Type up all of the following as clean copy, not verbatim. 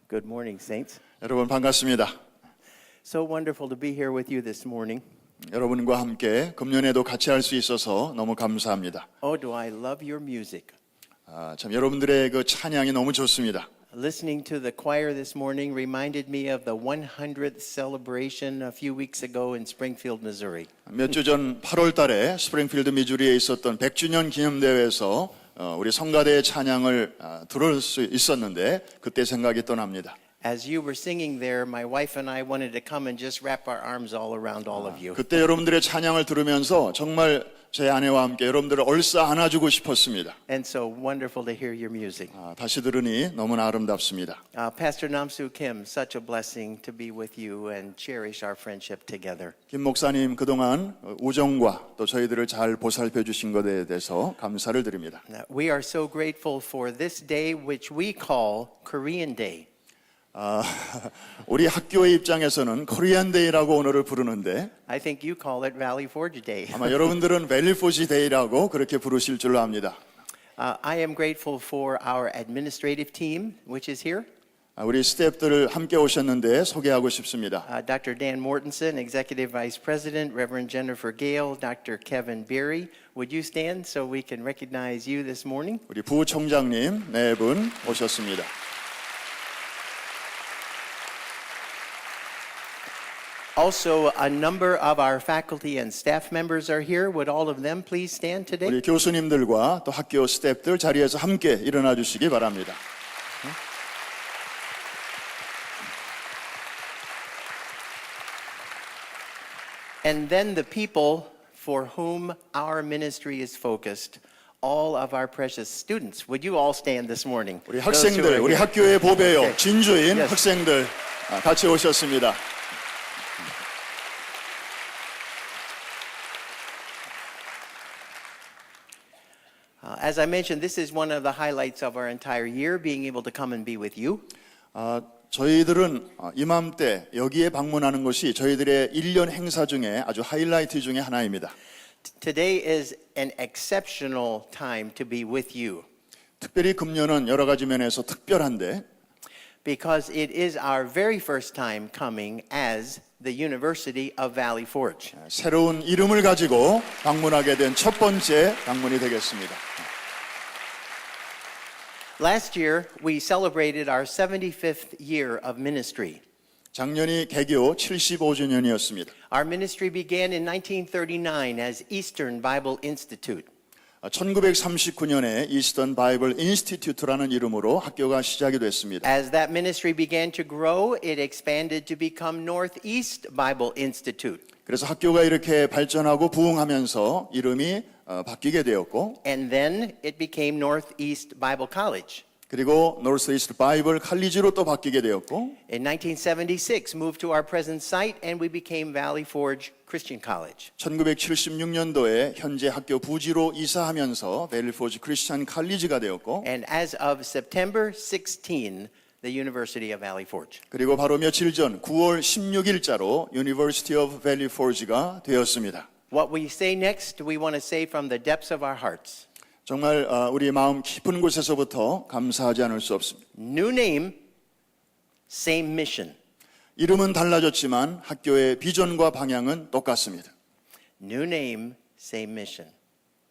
Good morning, saints. 여러분 반갑습니다. So wonderful to be here with you this morning. 여러분과 함께 금년에도 같이 할 수 있어서 너무 감사합니다. Oh, do I love your music. 참 여러분들의 그 찬양이 너무 좋습니다. Listening to the choir this morning reminded me of the 100th celebration a few weeks ago in Springfield, Missouri. 몇 주 전 8월 달에 스프링필드 미주리에 있었던 100주년 기념대회에서 우리 성가대의 찬양을 들을 수 있었는데 그때 생각이 또 납니다. As you were singing there, my wife and I wanted to come and just wrap our arms all around all of you. 그때 여러분들의 찬양을 들으면서 정말 제 아내와 함께 여러분들을 얼싸 안아주고 싶었습니다. And so wonderful to hear your music. 다시 들으니 너무나 아름답습니다. Pastor Namsu Kim, such a blessing to be with you and cherish our friendship together. 김 목사님 그동안 우정과 또 저희들을 잘 보살펴 주신 것에 대해서 감사를 드립니다. We are so grateful for this day which we call Korean Day. 우리 학교의 입장에서는 코리안 데이라고 오늘을 부르는데 I think you call it Valley Forge Day. 아마 여러분들은 밸리 포지 데이라고 그렇게 부르실 줄로 압니다. I am grateful for our administrative team, which is here. 우리 스태프들 함께 오셨는데 소개하고 싶습니다. Dr. Dan Mortensen, Executive Vice President, Reverend Jennifer Gale, Dr. Kevin Beery. Would you stand so we can recognize you this morning? 우리 부총장님 네 분 오셨습니다. Also, a number of our faculty and staff members are here. Would all of them please stand today? 우리 교수님들과 또 학교 스태프들 자리에서 함께 일어나 주시기 바랍니다. And then the people for whom our ministry is focused, all of our precious students. Would you all stand this morning? 우리 학생들, 우리 학교의 보배요, Okay. 진주인 Yes. 학생들 같이 오셨습니다. As I mentioned, this is one of the highlights of our entire year, being able to come and be with you. 저희들은 이맘때 여기에 방문하는 것이 저희들의 1년 행사 중에 아주 하이라이트 중에 하나입니다. Today is an exceptional time to be with you 특별히 금년은 여러 가지 면에서 특별한데 because it is our very first time coming as the University of Valley Forge. 새로운 이름을 가지고 방문하게 된 첫 번째 방문이 되겠습니다. Last year, we celebrated our 75th year of ministry. 작년이 개교 75주년이었습니다. Our ministry began in 1939 as Eastern Bible Institute. 1939년에 이스턴 바이블 인스티튜트라는 이름으로 학교가 시작이 됐습니다. As that ministry began to grow, it expanded to become Northeast Bible Institute. 그래서 학교가 이렇게 발전하고 부흥하면서 이름이 바뀌게 되었고 And then it became Northeast Bible College. 그리고 노스이스트 바이블 칼리지로 또 바뀌게 되었고 In 1976, moved to our present site, and we became Valley Forge Christian College. 1976년도에 현재 학교 부지로 이사하면서 벨리포지 크리스천 칼리지가 되었고 And as of September 16, the University of Valley Forge. 그리고 바로 며칠 전 9월 16일자로 University of Valley Forge가 되었습니다. What we say next, we want to say from the depths of our hearts. 정말 우리 마음 깊은 곳에서부터 감사하지 않을 수 없습니다. New name, same mission. 이름은 달라졌지만 학교의 비전과 방향은 똑같습니다. New name, same mission.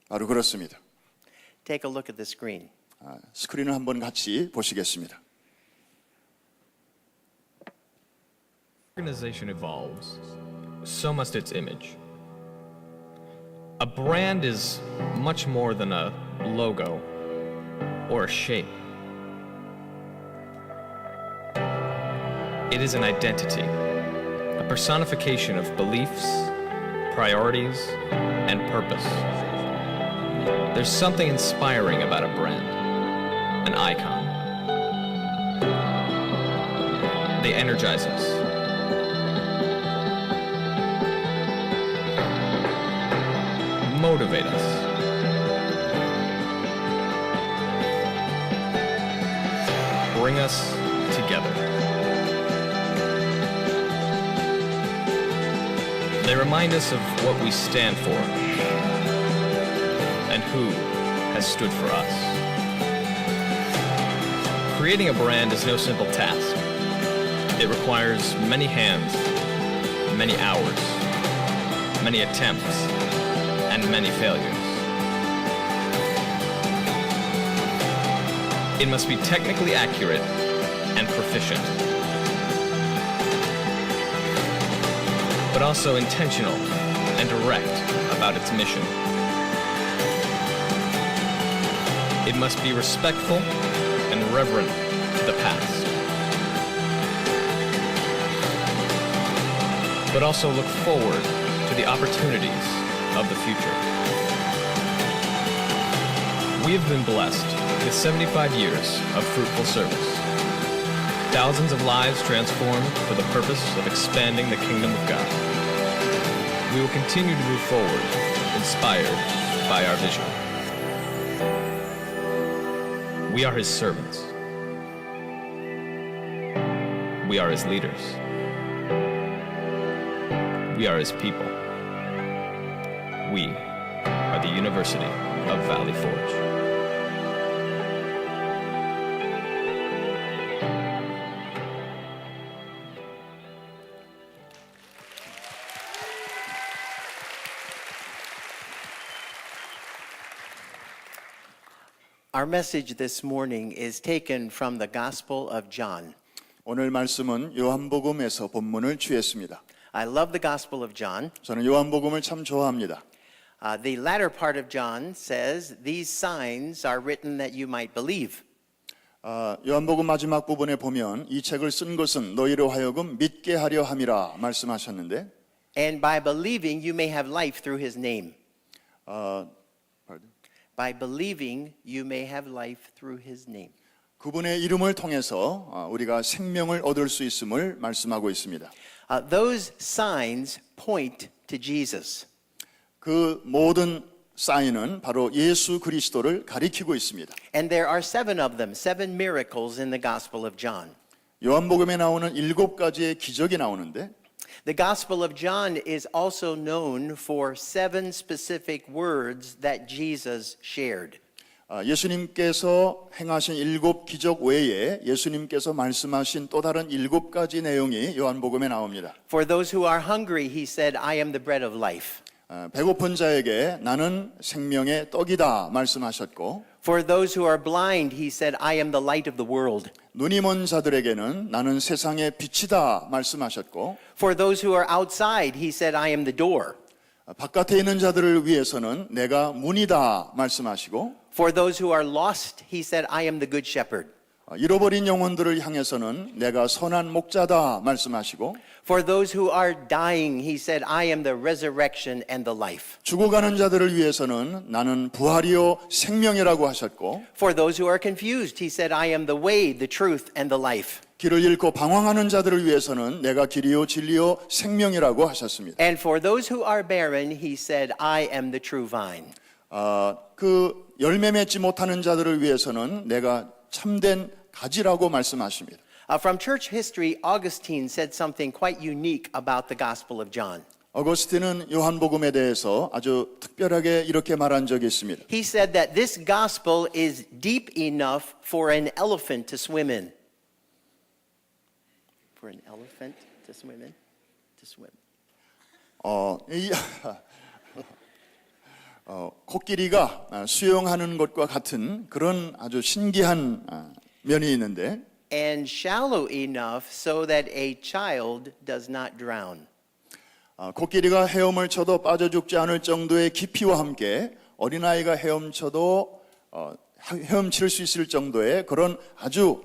바로 그렇습니다. Take a look at the screen. 스크린을 한번 같이 보시겠습니다. Organization evolves, so must its image. A brand is much more than a logo or a shape. It is an identity, a personification of beliefs, priorities, and purpose. There's something inspiring about a brand, an icon. They energize us. Motivate us. Bring us together. They remind us of what we stand for and who has stood for us. Creating a brand is no simple task. It requires many hands, many hours, many attempts, and many failures. It must be technically accurate and proficient, but also intentional and direct about its mission. It must be respectful and reverent to the past, but also look forward to the opportunities of the future. We have been blessed with 75 years of fruitful service. Thousands of lives transformed for the purpose of expanding the kingdom of God. We will continue to move forward, inspired by our vision. We are His servants. We are His leaders. We are His people. We are the University of Valley Forge. Our message this morning is taken from the Gospel of John. 오늘 말씀은 요한복음에서 본문을 취했습니다. I love the Gospel of John. 저는 요한복음을 참 좋아합니다. The latter part of John says, "These signs are written that you might believe." 요한복음 마지막 부분에 보면 이 책을 쓴 것은 너희로 하여금 믿게 하려 함이라 말씀하셨는데 And by believing, you may have life through his name. pardon? By believing, you may have life through his name. 그분의 이름을 통해서 우리가 생명을 얻을 수 있음을 말씀하고 있습니다. Those signs point to Jesus. 그 모든 사인은 바로 예수 그리스도를 가리키고 있습니다. And there are 7 of them, 7 miracles in the Gospel of John. 요한복음에 나오는 7가지의 기적이 나오는데 The Gospel of John is also known for 7 specific words that Jesus shared. 예수님께서 행하신 7 기적 외에 예수님께서 말씀하신 또 다른 7가지 내용이 요한복음에 나옵니다. For those who are hungry, he said, I am the bread of life. 배고픈 자에게 나는 생명의 떡이다 말씀하셨고 For those who are blind, he said, I am the light of the world. 눈이 먼 자들에게는 나는 세상의 빛이다 말씀하셨고 For those who are outside, he said, I am the door. 바깥에 있는 자들을 위해서는 내가 문이다 말씀하시고 For those who are lost, he said, I am the good shepherd. 잃어버린 영혼들을 향해서는 내가 선한 목자다 말씀하시고 For those who are dying, he said, I am the resurrection and the life. 죽어가는 자들을 위해서는 나는 부활이요 생명이라고 하셨고 For those who are confused, he said, I am the way, the truth, and the life. 길을 잃고 방황하는 자들을 위해서는 내가 길이요 진리요 생명이라고 하셨습니다. And for those who are barren, he said, I am the true vine. 그 열매 맺지 못하는 자들을 위해서는 내가 참된 가지라고 말씀하십니다. From church history, Augustine said something quite unique about the Gospel of John. 어거스틴은 요한복음에 대해서 아주 특별하게 이렇게 말한 적이 있습니다. He said that this gospel is deep enough for an elephant to swim in. For an elephant to swim in? To swim. 코끼리가 수영하는 것과 같은 그런 아주 신기한 면이 있는데 And shallow enough so that a child does not drown. 코끼리가 헤엄을 쳐도 빠져 죽지 않을 정도의 깊이와 함께 어린아이가 헤엄쳐도 헤엄칠 수 있을 정도의 그런 아주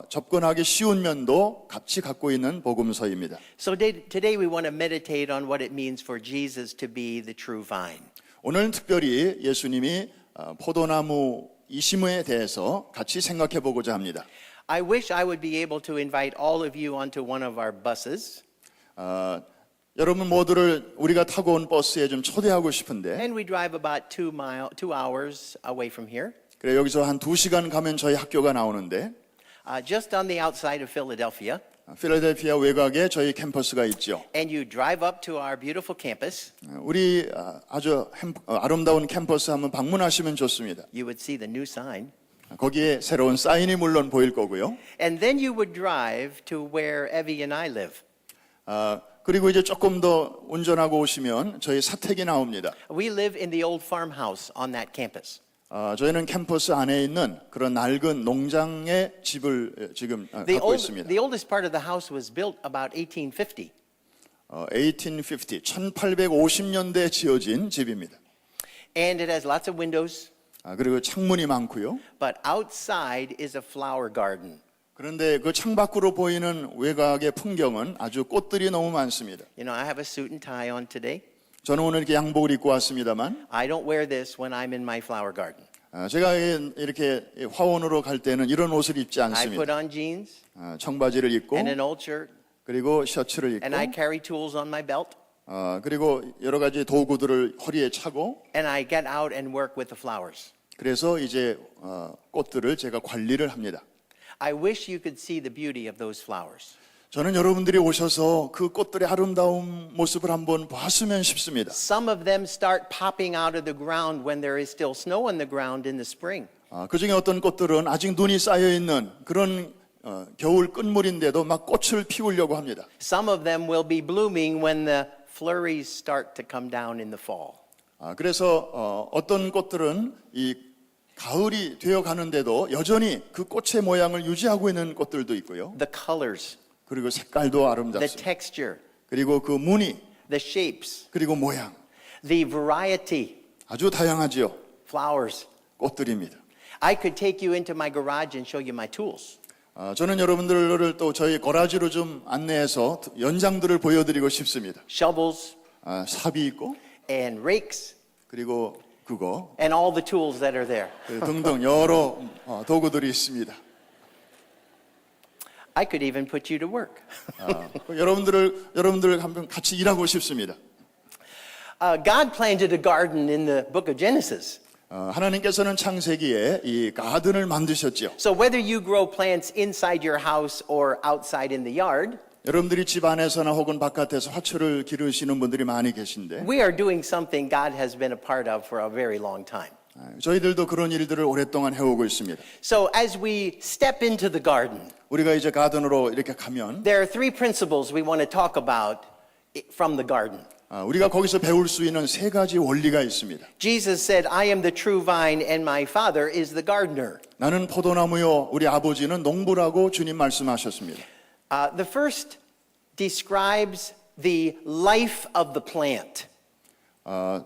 접근하기 쉬운 면도 같이 갖고 있는 복음서입니다. So today we want to meditate on what it means for Jesus to be the true vine. 오늘 특별히 예수님이 포도나무이심에 대해서 같이 생각해 보고자 합니다. I wish I would be able to invite all of you onto one of our buses. 여러분 모두를 우리가 타고 온 버스에 좀 초대하고 싶은데 And we drive about 2 hours away from here. 그래 여기서 한 2시간 가면 저희 학교가 나오는데 Just on the outside of Philadelphia. 필라델피아 외곽에 저희 캠퍼스가 있죠. And you drive up to our beautiful campus. 우리 아주 아름다운 캠퍼스 한번 방문하시면 좋습니다. You would see the new sign. 거기에 새로운 사인이 물론 보일 거고요. And then you would drive to where Evie and I live. 그리고 이제 조금 더 운전하고 오시면 저희 사택이 나옵니다. We live in the old farmhouse on that campus. 저희는 캠퍼스 안에 있는 그런 낡은 농장의 집을 지금 The, 갖고 있습니다. the oldest part of the house was built about 1850. 1850, 1850년대에 지어진 집입니다. And it has lots of windows, 그리고 창문이 많고요. but outside is a flower garden. 그런데 그 창밖으로 보이는 외곽의 풍경은 아주 꽃들이 너무 많습니다. You know, I have a suit and tie on today. 저는 오늘 이렇게 양복을 입고 왔습니다만 I don't wear this when I'm in my flower garden. 제가 이렇게 화원으로 갈 때는 이런 옷을 입지 I put 않습니다. on jeans 청바지를 입고 and an old shirt, 그리고 셔츠를 입고 and I carry tools on my belt, 그리고 여러 가지 도구들을 허리에 차고 and I get out and work with the flowers. 그래서 이제 꽃들을 제가 관리를 합니다. I wish you could see the beauty of those flowers. 저는 여러분들이 오셔서 그 꽃들의 아름다운 모습을 한번 봤으면 싶습니다. Some of them start popping out of the ground when there is still snow on the ground in the spring. 그 중에 어떤 꽃들은 아직 눈이 쌓여 있는 그런 겨울 끝물인데도 막 꽃을 피우려고 합니다. Some of them will be blooming when the flurries start to come down in the fall. 그래서 어떤 꽃들은 이 가을이 되어 가는데도 여전히 그 꽃의 모양을 유지하고 있는 꽃들도 있고요. The colors, 그리고 색깔도 the 아름답습니다. texture, 그리고 그 무늬, the shapes, 그리고 모양 the variety, 아주 다양하지요. flowers. 꽃들입니다. I could take you into my garage and show you my tools. 저는 여러분들을 또 저희 거라지로 좀 안내해서 연장들을 보여드리고 싶습니다. Shovels 삽이 있고 and rakes 그리고 그거 and all the tools that are there. 등등 여러 도구들이 있습니다. I could even put you to work. 여러분들 한번 같이 일하고 싶습니다. God planted a garden in the book of Genesis. 하나님께서는 창세기에 이 가든을 만드셨죠. So whether you grow plants inside your house or outside in the yard, 여러분들이 집 안에서나 혹은 바깥에서 화초를 기르시는 분들이 많이 계신데 we are doing something God has been a part of for a very long time. 저희들도 그런 일들을 오랫동안 해오고 있습니다. So as we step into the garden, 우리가 이제 가든으로 이렇게 가면 there are three principles we want to talk about from the garden. 우리가 거기서 배울 수 있는 세 가지 원리가 있습니다. Jesus said, I am the true vine and my Father is the gardener. 나는 포도나무요 우리 아버지는 농부라고 주님 말씀하셨습니다. The first describes the life of the plant.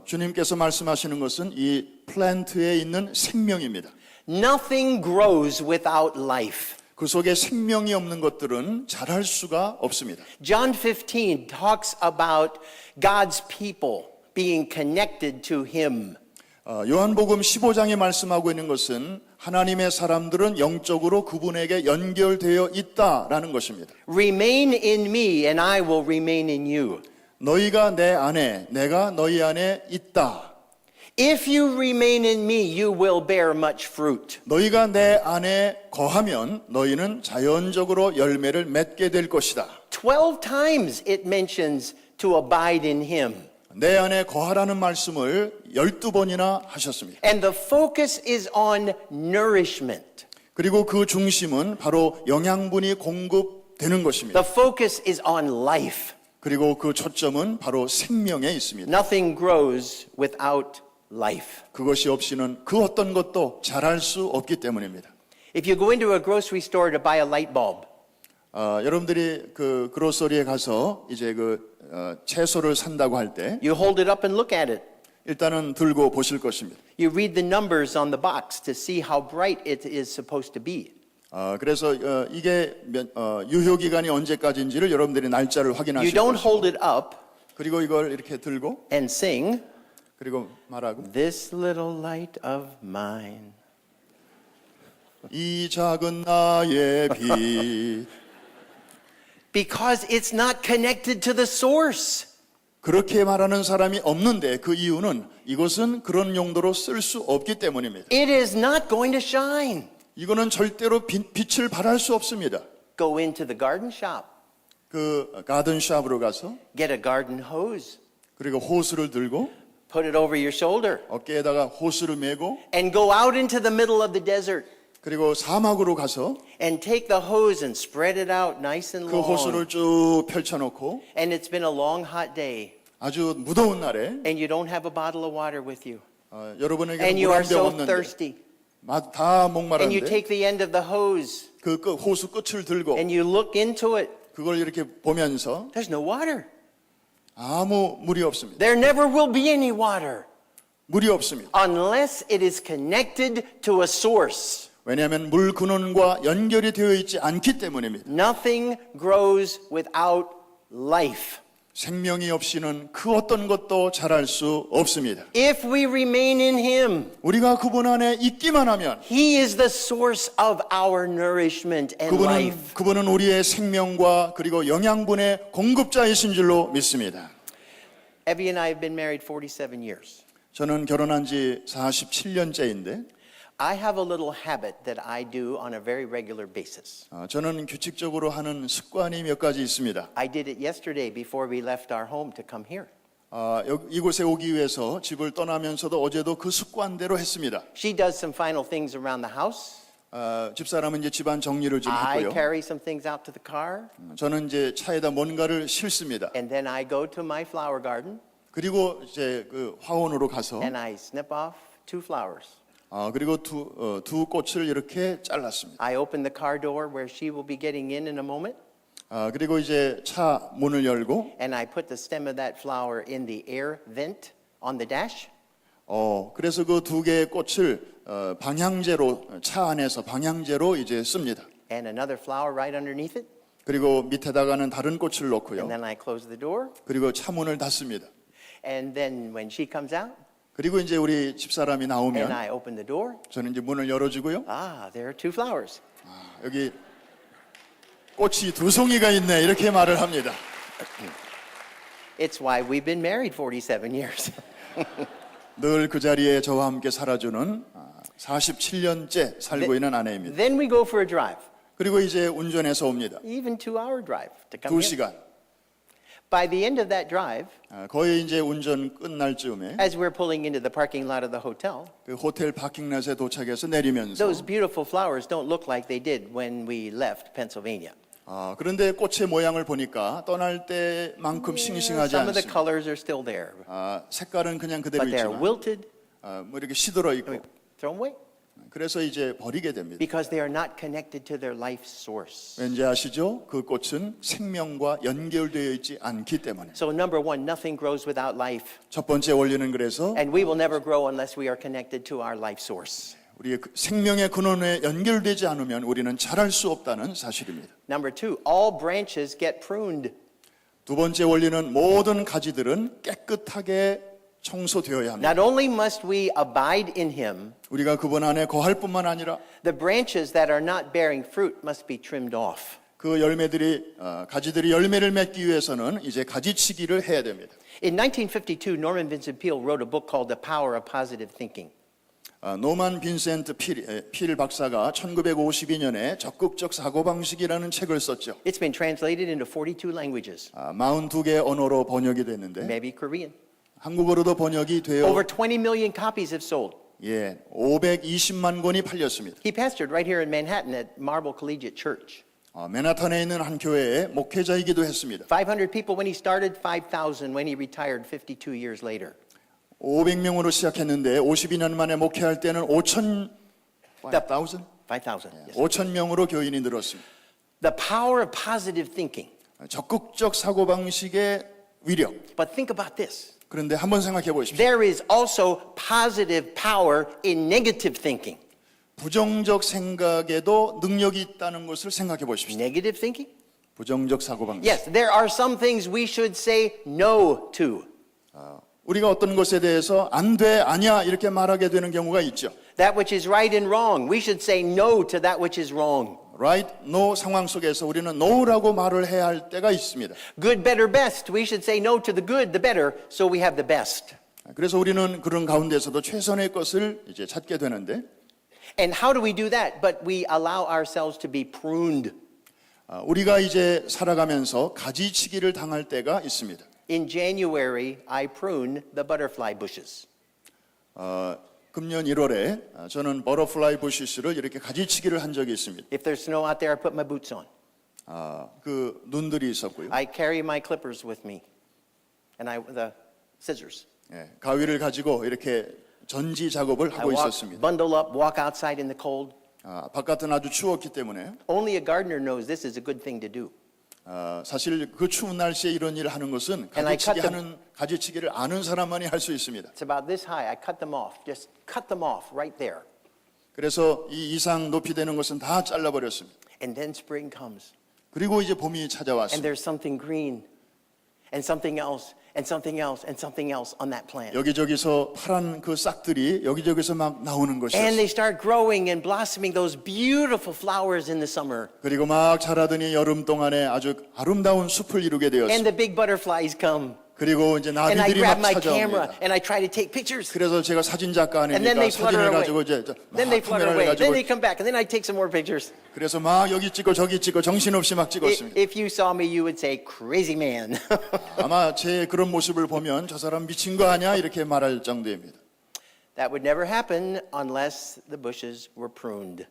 주님께서 말씀하시는 것은 이 플랜트에 있는 생명입니다. Nothing grows without life. 그 속에 생명이 없는 것들은 자랄 수가 없습니다. John 15 talks about God's people being connected to Him. 요한복음 15장에 말씀하고 있는 것은 하나님의 사람들은 영적으로 그분에게 연결되어 있다라는 것입니다. Remain in me and I will remain in you. 너희가 내 안에, 내가 너희 안에 있다. If you remain in me, you will bear much fruit. 너희가 내 안에 거하면 너희는 자연적으로 열매를 맺게 될 것이다. 12 times it mentions to abide in Him. 내 안에 거하라는 말씀을 12번이나 하셨습니다. And the focus is on nourishment. 그리고 그 중심은 바로 영양분이 공급되는 것입니다. The focus is on life. 그리고 그 초점은 바로 생명에 있습니다. Nothing grows without life. 그것이 없이는 그 어떤 것도 자랄 수 없기 때문입니다. If you go into a grocery store to buy a light bulb, 여러분들이 그 그로서리에 가서 이제 그 채소를 산다고 할 때 you hold it up and look at it. 일단은 들고 보실 것입니다. You read the numbers on the box to see how bright it is supposed to be. 그래서 이게 유효 기간이 언제까지인지를 여러분들이 날짜를 You 확인하실 don't 것입니다. hold it up 그리고 이걸 이렇게 들고 and sing, 그리고 말하고 This little light of mine. 이 작은 나의 빛 Because it's not connected to the source. 그렇게 말하는 사람이 없는데 그 이유는 이것은 그런 용도로 쓸 수 없기 때문입니다. It is not going to shine. 이거는 절대로 빛을 발할 수 없습니다. Go into the garden shop, 그 가든샵으로 가서 get a garden hose, 그리고 호스를 들고 put it over your shoulder, 어깨에다가 호스를 메고 and go out into the middle of the desert. 그리고 사막으로 가서 and take the hose and spread it out nice and 그 호수를 long. 쭉 펼쳐놓고 And it's been a long, hot day. 아주 무더운 날에 And you don't have a bottle of water with you. 여러분에게 And you 물 are 한 병 so 없는데 thirsty. 다 And you 목마른데 take the end of the hose 그 호수 끝을 들고 and you look into it. 그걸 이렇게 보면서 There's no water. 아무 물이 없습니다. There never will be any water 물이 없습니다. unless it is connected to a source. 왜냐하면 물 근원과 연결이 되어 있지 않기 때문입니다. Nothing grows without life. 생명이 없이는 그 어떤 것도 자랄 수 없습니다. If we remain in Him, 우리가 그분 안에 있기만 하면 He is the source of our nourishment and life. 그분은 우리의 생명과 그리고 영양분의 공급자이신 줄로 믿습니다. Evie and I have been married 47 years. 저는 결혼한 지 47년째인데 I have a little habit that I do on a very regular basis. 저는 규칙적으로 하는 습관이 몇 가지 있습니다. I did it yesterday before we left our home to come here. 이곳에 오기 위해서 집을 떠나면서도 어제도 그 습관대로 했습니다. She does some final things around the house. 집사람은 이제 집안 정리를 좀 I 했고요. carry some things out to the car. 저는 이제 차에다 뭔가를 실습니다. And then I go to my flower garden 그리고 이제 그 화원으로 가서 and I snip off 2 flowers. 그리고 두 꽃을 이렇게 잘랐습니다. I open the car door where she will be getting in a moment. 그리고 이제 차 문을 열고 And I put the stem of that flower in the air vent on the dash. 그래서 그 두 개의 꽃을 방향제로 차 안에서 방향제로 이제 씁니다. And another flower right underneath it. 그리고 밑에다가는 다른 꽃을 놓고요. And then I close the door. 그리고 차 문을 닫습니다. And then when she comes out 그리고 이제 우리 집사람이 and 나오면 I open the door, 저는 이제 문을 열어주고요. there are 2 flowers. 여기 꽃이 2송이가 있네 이렇게 말을 합니다. It's why we've been married 47 years. 늘 그 자리에 저와 함께 살아주는 47년째 살고 있는 아내입니다. Then we go for a drive, 그리고 이제 운전해서 옵니다. even 2-hour drive to come here. 2시간. By the end of that drive, 거의 이제 운전 끝날 즈음에 as we're pulling into the parking lot of the hotel, 그 호텔 파킹랏에 도착해서 내리면서 those beautiful flowers don't look like they did when we left Pennsylvania. 그런데 꽃의 모양을 보니까 떠날 때만큼 싱싱하지 Some of the 않습니다. colors are still there, 색깔은 그냥 그대로 but they're 있지만 wilted, 뭐 이렇게 시들어 있고 thrown away, 그래서 이제 버리게 됩니다. because they are not connected to their life source. 왠지 아시죠? 그 꽃은 생명과 연결되어 있지 않기 때문에. So number 1, nothing grows without life, 첫 번째 원리는 그래서 and we will never grow unless we are connected to our life source. 우리의 생명의 근원에 연결되지 않으면 우리는 자랄 수 없다는 사실입니다. Number 2, all branches get pruned. 두 번째 원리는 모든 가지들은 깨끗하게 청소되어야 합니다. Not only must we abide in him, 우리가 그분 안에 거할 뿐만 아니라 the branches that are not bearing fruit must be trimmed off. 그 가지들이 열매를 맺기 위해서는 이제 가지치기를 해야 됩니다. In 1952, Norman Vincent Peale wrote a book called The Power of Positive Thinking. 노만 빈센트 필 박사가 1952년에 적극적 사고방식이라는 책을 썼죠. It's been translated into 42 languages, 42개 언어로 번역이 됐는데 maybe Korean. 한국어로도 번역이 되어 Over 20 million copies have sold. 520만 권이 팔렸습니다. He pastored right here in Manhattan at Marble Collegiate Church. 맨하탄에 있는 한 교회의 목회자이기도 했습니다. 500 people when he started, 5,000 when he retired 52 years later. 500명으로 시작했는데 52년 만에 목회할 때는 5,000 5,000, yes. 5,000명으로 교인이 늘었습니다. The power of positive thinking. 적극적 사고방식의 위력. But think about this. 그런데 한번 생각해 보십시오. There is also positive power in negative thinking. 부정적 생각에도 능력이 있다는 것을 생각해 보십시오. Negative thinking? 부정적 사고방식. Yes, there are some things we should say no to. 우리가 어떤 것에 대해서 안 돼, 아니야 이렇게 말하게 되는 경우가 있죠. That which is right and wrong, we should say no to that which is wrong. Right, no 상황 속에서 우리는 no라고 말을 해야 할 때가 있습니다. Good, better, best. We should say no to the good, the better, so we have the best. 그래서 우리는 그런 가운데서도 최선의 것을 이제 찾게 되는데 And how do we do that? But we allow ourselves to be pruned. 우리가 이제 살아가면서 가지치기를 당할 때가 있습니다. In January, I pruned the butterfly bushes. 금년 1월에 저는 버터플라이 부시스를 이렇게 가지치기를 한 적이 있습니다. If there's snow out there, I put my boots on. 그 눈들이 있었고요. I carry my clippers with me, and the scissors. 예, 가위를 가지고 이렇게 전지 작업을 I 하고 walk, 있었습니다. bundle up, walk outside in the cold. 바깥은 아주 추웠기 때문에 Only a gardener knows this is a good thing to do. 사실 그 추운 날씨에 이런 일을 하는 것은 And I cut 가지치기를 아는 사람만이 할 수 있습니다. It's about this high. I cut them off. Just cut them off right there. 그래서 이 이상 높이 되는 것은 다 잘라버렸습니다. And then spring comes. 그리고 이제 봄이 And 찾아왔습니다. there's something green, and something else, and something else, and something else on that plant. 여기저기서 파란 그 싹들이 여기저기서 막 나오는 And 것이었어요. they start growing and blossoming those beautiful flowers in the summer. 그리고 막 자라더니 여름 동안에 아주 아름다운 숲을 이루게 And 되었습니다. the big butterflies come. 그리고 이제 And I 나비들이 grab 막 my camera 찾아옵니다. and I try to take pictures. 그래서 제가 사진 작가 And then 아니니까 they flutter 사진을 away. 가지고 이제 Then they 막 flutter 카메라를 away. Then 가지고 they come back and then I take some more pictures. 그래서 막 여기 찍고 저기 찍고 정신없이 막 찍었습니다. If you saw me, you would say, crazy man. 아마 제 그런 모습을 보면 저 사람 미친 거 아니야 이렇게 말할 정도입니다. That would never happen unless the bushes were pruned.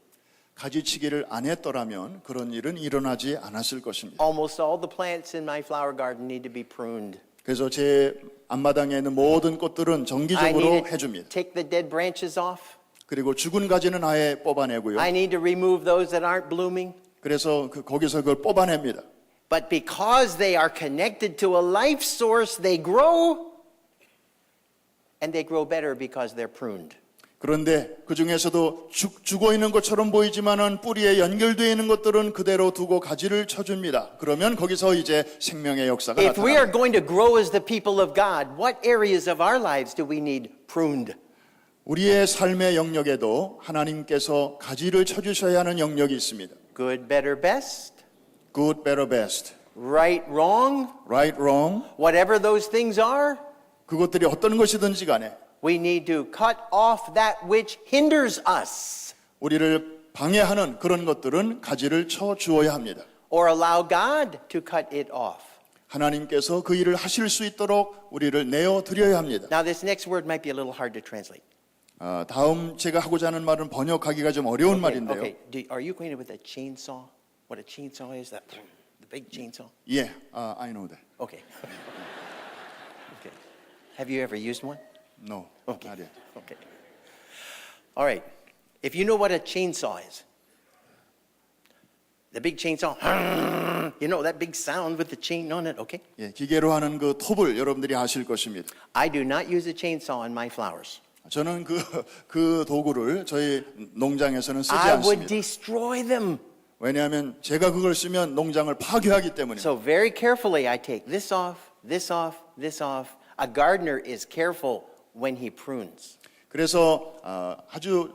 가지치기를 안 했더라면 그런 일은 일어나지 않았을 것입니다. Almost all the plants in my flower garden need to be pruned. 그래서 제 앞마당에 있는 모든 꽃들은 I need 정기적으로 to 해줍니다. take the dead branches off. 그리고 죽은 가지는 아예 뽑아내고요. I need to remove those that aren't blooming. 그래서 거기서 그걸 뽑아냅니다. But because they are connected to a life source, they grow. And they grow better because they're pruned. 그런데 그 중에서도 죽어 있는 것처럼 보이지만은 뿌리에 연결되어 있는 것들은 그대로 두고 가지를 쳐줍니다. 그러면 거기서 이제 생명의 역사가 If we are 나타납니다. going to grow as the people of God, what areas of our lives do we need pruned? 우리의 삶의 영역에도 하나님께서 가지를 쳐주셔야 하는 영역이 있습니다. Good, better, best. Good, better, best. Right, wrong. Right, wrong. Whatever those things are, 그것들이 어떤 것이든지 간에 we need to cut off that which hinders us 우리를 방해하는 그런 것들은 가지를 쳐 주어야 합니다. or allow God to cut it off. 하나님께서 그 일을 하실 수 있도록 우리를 내어 드려야 합니다. Now, this next word might be a little hard to translate. 다음 제가 하고자 하는 말은 번역하기가 좀 어려운 말인데요. Okay. Are you acquainted with a chainsaw? What a chainsaw is? The big chainsaw? 예, I know that. Okay. Okay. Have you ever used one? No, Okay. not yet. Okay. All right. If you know what a chainsaw is, the big chainsaw, you know that big sound with the chain on it, okay? 예, 기계로 하는 그 톱을 여러분들이 아실 것입니다. I do not use a chainsaw on my flowers. 저는 그 도구를 저희 농장에서는 쓰지 I would 않습니다. destroy them. 왜냐하면 제가 그걸 쓰면 농장을 파괴하기 때문에. So very carefully I take this off, this off, this off. A gardener is careful when he prunes. 그래서 아주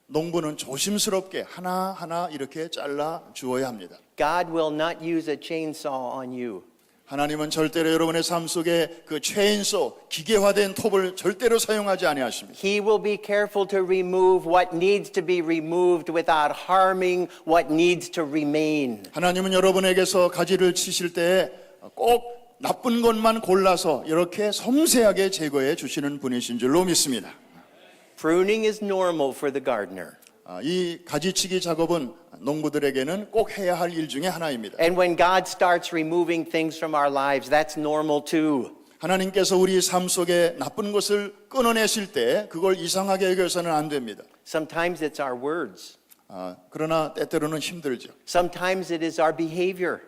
농부는 조심스럽게 하나하나 이렇게 잘라 주어야 합니다. God will not use a chainsaw on you. 하나님은 절대로 여러분의 삶 속에 그 체인소, 기계화된 톱을 절대로 사용하지 아니하십니다. He will be careful to remove what needs to be removed without harming what needs to remain. 하나님은 여러분에게서 가지를 치실 때 꼭 나쁜 것만 골라서 이렇게 섬세하게 제거해 주시는 분이신 줄로 믿습니다. Pruning is normal for the gardener. 이 가지치기 작업은 농부들에게는 꼭 해야 할 일 중에 하나입니다. And when God starts removing things from our lives, that's normal too. 하나님께서 우리 삶 속에 나쁜 것을 끊어내실 때 그걸 이상하게 여겨서는 안 됩니다. Sometimes it's our words. 그러나 때때로는 힘들죠. Sometimes it is our behavior.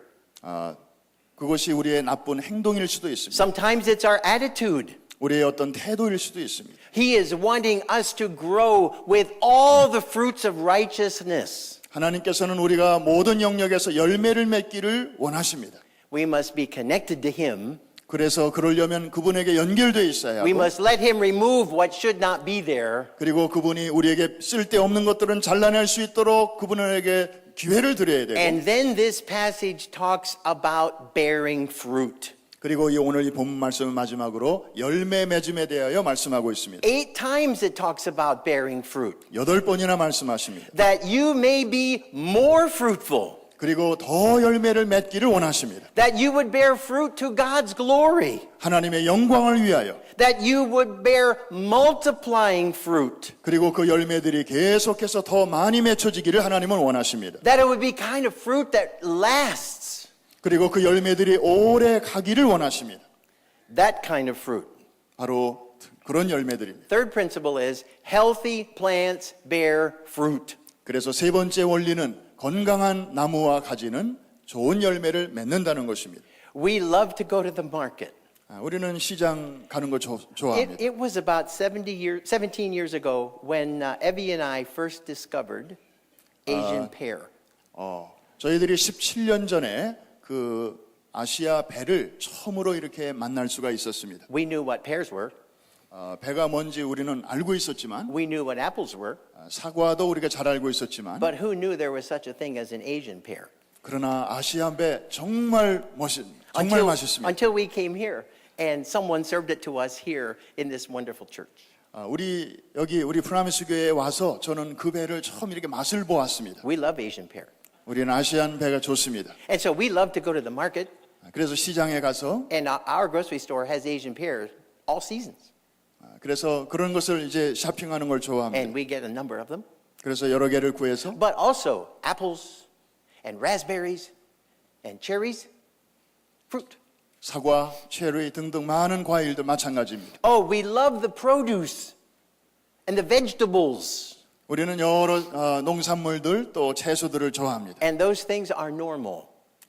그것이 우리의 나쁜 행동일 수도 있습니다. Sometimes it's our attitude. 우리의 어떤 태도일 수도 있습니다. He is wanting us to grow with all the fruits of righteousness. 하나님께서는 우리가 모든 영역에서 열매를 맺기를 원하십니다. We must be connected to Him. 그래서 그러려면 그분에게 연결되어 있어야 We 하고 must let Him remove what should not be there. 그리고 그분이 우리에게 쓸데없는 것들은 잘라낼 수 있도록 그분에게 기회를 드려야 되고 And then this passage talks about bearing fruit. 그리고 오늘 이 본문 말씀은 마지막으로 열매 맺음에 대하여 말씀하고 있습니다. 8 times it talks about bearing fruit. 8번이나 말씀하십니다. That you may be more fruitful. 그리고 더 열매를 맺기를 원하십니다. That you would bear fruit to God's glory. 하나님의 영광을 위하여. That you would bear multiplying fruit. 그리고 그 열매들이 계속해서 더 많이 맺혀지기를 하나님은 원하십니다. That it would be kind of fruit that lasts. 그리고 그 열매들이 오래 가기를 원하십니다. That kind of fruit. 바로 그런 열매들입니다. Third principle is healthy plants bear fruit. 그래서 세 번째 원리는 건강한 나무와 가지는 좋은 열매를 맺는다는 것입니다. We love to go to the market. 우리는 시장 가는 거 좋아합니다. It was about 17 years ago when Evie and I first discovered Asian pear. 저희들이 17년 전에 그 아시아 배를 처음으로 이렇게 만날 수가 있었습니다. We knew what pears were. 배가 뭔지 우리는 알고 있었지만 We knew what apples were. 사과도 우리가 잘 알고 있었지만 But who knew there was such a thing as an Asian pear? 그러나 아시아 배 정말 맛있습니다. Until we came here and someone served it to us here in this wonderful church. 우리 프라미스 교회에 와서 저는 그 배를 처음 이렇게 맛을 보았습니다. We love Asian pear. 우리는 아시안 배가 좋습니다. And so we love to go to the market, 그래서 시장에 가서 and our grocery store has Asian pears all seasons. 그래서 그런 것을 이제 쇼핑하는 걸 좋아합니다. And we get a number of them. 그래서 여러 개를 구해서 But also apples and raspberries and cherries, fruit. 사과, 체리 등등 많은 과일들 마찬가지입니다. Oh, we love the produce and the vegetables. 우리는 여러 농산물들 또 채소들을 좋아합니다. And those things are normal.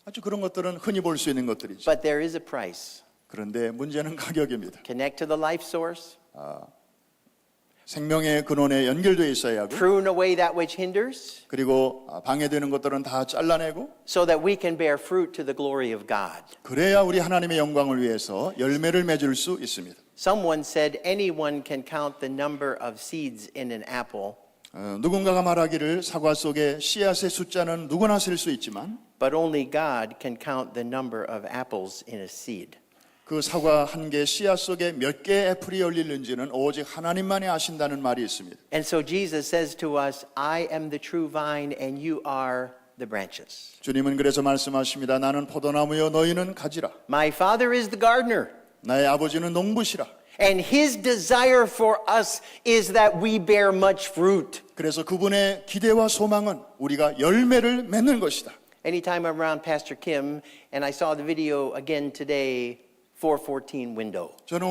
아주 그런 것들은 흔히 볼 수 있는 것들이죠. But there is a price. 그런데 문제는 가격입니다. Connect to the life source. 생명의 근원에 연결되어 있어야 하고 Prune away that which hinders 그리고 방해되는 것들은 다 잘라내고 so that we can bear fruit to the glory of God. 그래야 우리 하나님의 영광을 위해서 열매를 맺을 수 있습니다. Someone said anyone can count the number of seeds in an apple, 누군가가 말하기를 사과 속에 씨앗의 숫자는 누구나 셀 수 있지만 but only God can count the number of apples in a seed. 그 사과 한 개 씨앗 속에 몇 개의 애플이 열리는지는 오직 하나님만이 아신다는 말이 있습니다. And so Jesus says to us, I am the true vine and you are the branches. 주님은 그래서 말씀하십니다. 나는 포도나무여 너희는 가지라. My Father is the gardener, 나의 아버지는 농부시라. and his desire for us is that we bear much fruit. 그래서 그분의 기대와 소망은 우리가 열매를 맺는 것이다. Anytime I'm around Pastor Kim, and I saw the video again today, 414 window. 저는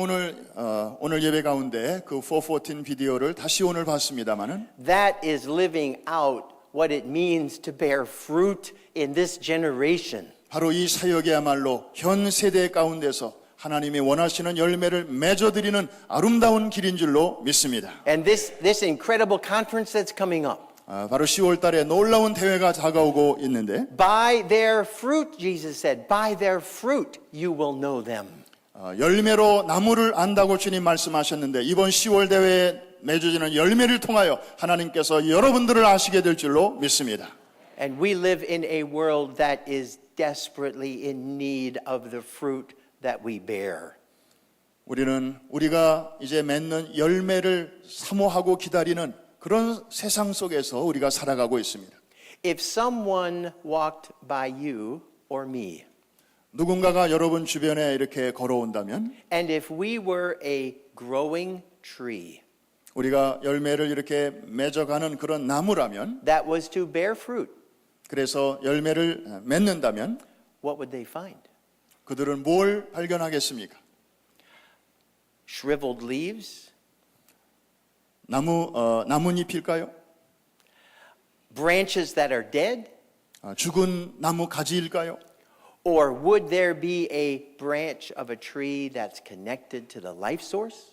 오늘 예배 가운데 그 414 비디오를 다시 오늘 봤습니다만은 That is living out what it means to bear fruit in this generation. 바로 이 사역이야말로 현 세대 가운데서 하나님이 원하시는 열매를 맺어드리는 아름다운 길인 줄로 믿습니다. And this incredible conference that's coming up. 바로 10월 달에 놀라운 대회가 다가오고 있는데 By their fruit, Jesus said, by their fruit you will know them. 열매로 나무를 안다고 주님 말씀하셨는데 이번 10월 대회에 맺어지는 열매를 통하여 하나님께서 여러분들을 아시게 될 줄로 믿습니다. And we live in a world that is desperately in need of the fruit that we bear. 우리가 이제 맺는 열매를 사모하고 기다리는 그런 세상 속에서 우리가 살아가고 있습니다. If someone walked by you or me, 누군가가 여러분 주변에 이렇게 걸어온다면 and if we were a growing tree 우리가 열매를 이렇게 맺어가는 그런 나무라면 that was to bear fruit, 그래서 열매를 맺는다면 what would they find? 그들은 뭘 발견하겠습니까? Shriveled leaves, 나뭇잎일까요? branches that are dead, 죽은 나무 가지일까요? or would there be a branch of a tree that's connected to the life source,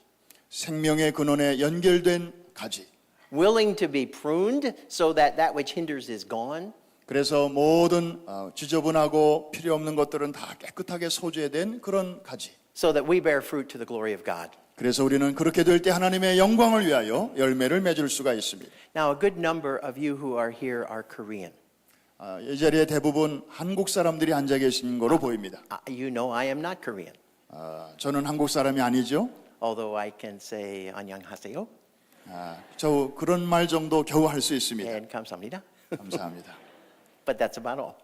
생명의 근원에 연결된 가지. willing to be pruned so that that which hinders is gone? 그래서 모든 지저분하고 필요 없는 것들은 다 깨끗하게 소재된 그런 가지. So that we bear fruit to the glory of God. 그래서 우리는 그렇게 될 때 하나님의 영광을 위하여 열매를 맺을 수가 있습니다. Now, a good number of you who are here are Korean. 이 자리에 대부분 한국 사람들이 앉아 계신 거로 보입니다. You know I am not Korean, 저는 한국 사람이 아니죠. although I can say 안녕하세요 저 그런 말 정도 겨우 할 수 있습니다. and 감사합니다. 감사합니다. But that's about all.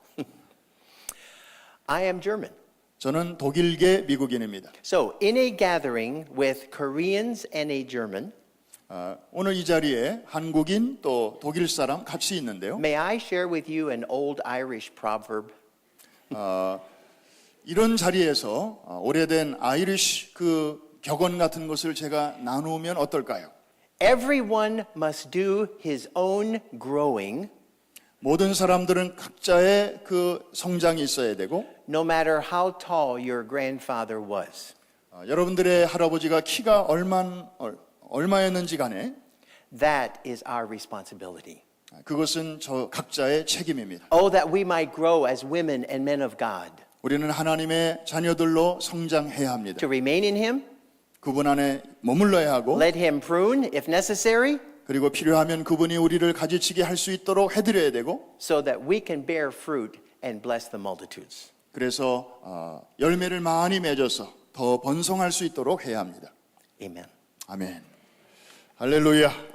I am German. 저는 독일계 미국인입니다. So, in a gathering with Koreans and a German, 오늘 이 자리에 한국인 또 독일 사람 같이 있는데요. may I share with you an old Irish proverb? 이런 자리에서 오래된 아이리쉬 그 격언 같은 것을 제가 나누면 어떨까요? Everyone must do his own growing, 모든 사람들은 각자의 그 성장이 있어야 되고 no matter how tall your grandfather was. 여러분들의 할아버지가 키가 얼마였는지 간에 That is our responsibility. 그것은 저 각자의 책임입니다. Oh, that we might grow as women and men of God, 우리는 하나님의 자녀들로 성장해야 합니다. to remain in him, 그분 안에 머물러야 하고 let him prune if necessary, 그리고 필요하면 그분이 우리를 가지치게 할 수 있도록 해드려야 되고 so that we can bear fruit and bless the multitudes. 그래서 열매를 많이 맺어서 더 번성할 수 있도록 해야 합니다. Amen. 아멘. 할렐루야.